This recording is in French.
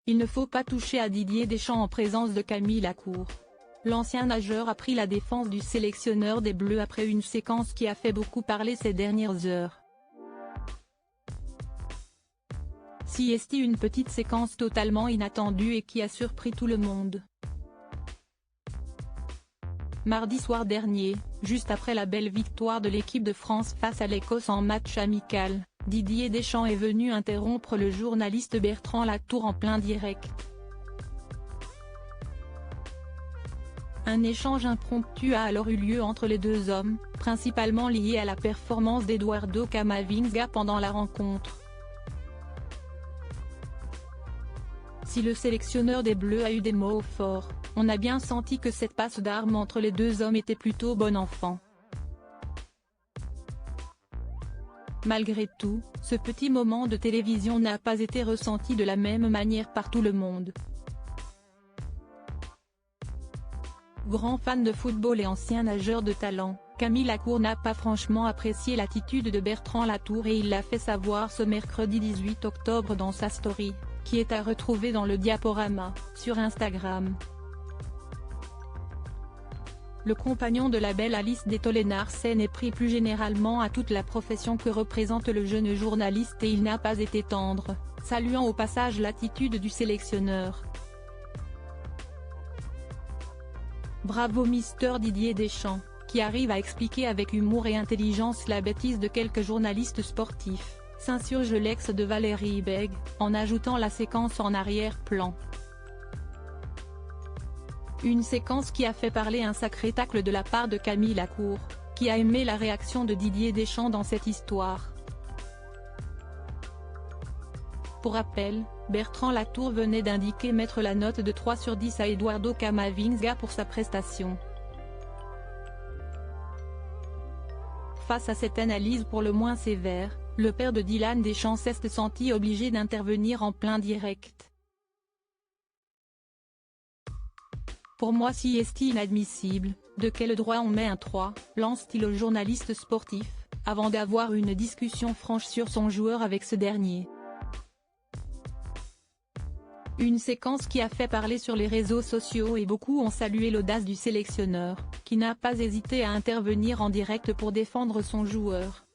Il ne faut pas toucher à Didier Deschamps en présence de Camille Lacourt. L'ancien nageur a pris la défense du sélectionneur des Bleus après une séquence qui a fait beaucoup parler ces dernières heures. C'est une petite séquence totalement inattendue et qui a surpris tout le monde. Mardi soir dernier, juste après la belle victoire de l'équipe de France face à l'Écosse en match amical, Didier Deschamps est venu interrompre le journaliste Bertrand Latour en plein direct. Un échange impromptu a alors eu lieu entre les deux hommes, principalement lié à la performance d'Eduardo Camavinga pendant la rencontre. Si le sélectionneur des Bleus a eu des mots forts, on a bien senti que cette passe d'armes entre les deux hommes était plutôt bon enfant. Malgré tout, ce petit moment de télévision n'a pas été ressenti de la même manière par tout le monde. Grand fan de football et ancien nageur de talent, Camille Lacourt n'a pas franchement apprécié l'attitude de Bertrand Latour et il l'a fait savoir ce mercredi 18 octobre dans sa story, qui est à retrouver dans le diaporama, sur Instagram. Le compagnon de la belle Alice Détolénard s'en est pris plus généralement à toute la profession que représente le jeune journaliste et il n'a pas été tendre, saluant au passage l'attitude du sélectionneur. Bravo Mister Didier Deschamps, qui arrive à expliquer avec humour et intelligence la bêtise de quelques journalistes sportifs, s'insurge l'ex de Valérie Bègue, en ajoutant la séquence en arrière-plan. Une séquence qui a fait parler un sacré tacle de la part de Camille Lacourt, qui a aimé la réaction de Didier Deschamps dans cette histoire. Pour rappel, Bertrand Latour venait d'indiquer mettre la note de 3 sur 10 à Eduardo Camavinga pour sa prestation. Face à cette analyse pour le moins sévère, le père de Dylan Deschamps s'est senti obligé d'intervenir en plein direct. Pour moi c'est inadmissible, de quel droit on met un 3, lance-t-il au journaliste sportif, avant d'avoir une discussion franche sur son joueur avec ce dernier. Une séquence qui a fait parler sur les réseaux sociaux et beaucoup ont salué l'audace du sélectionneur, qui n'a pas hésité à intervenir en direct pour défendre son joueur.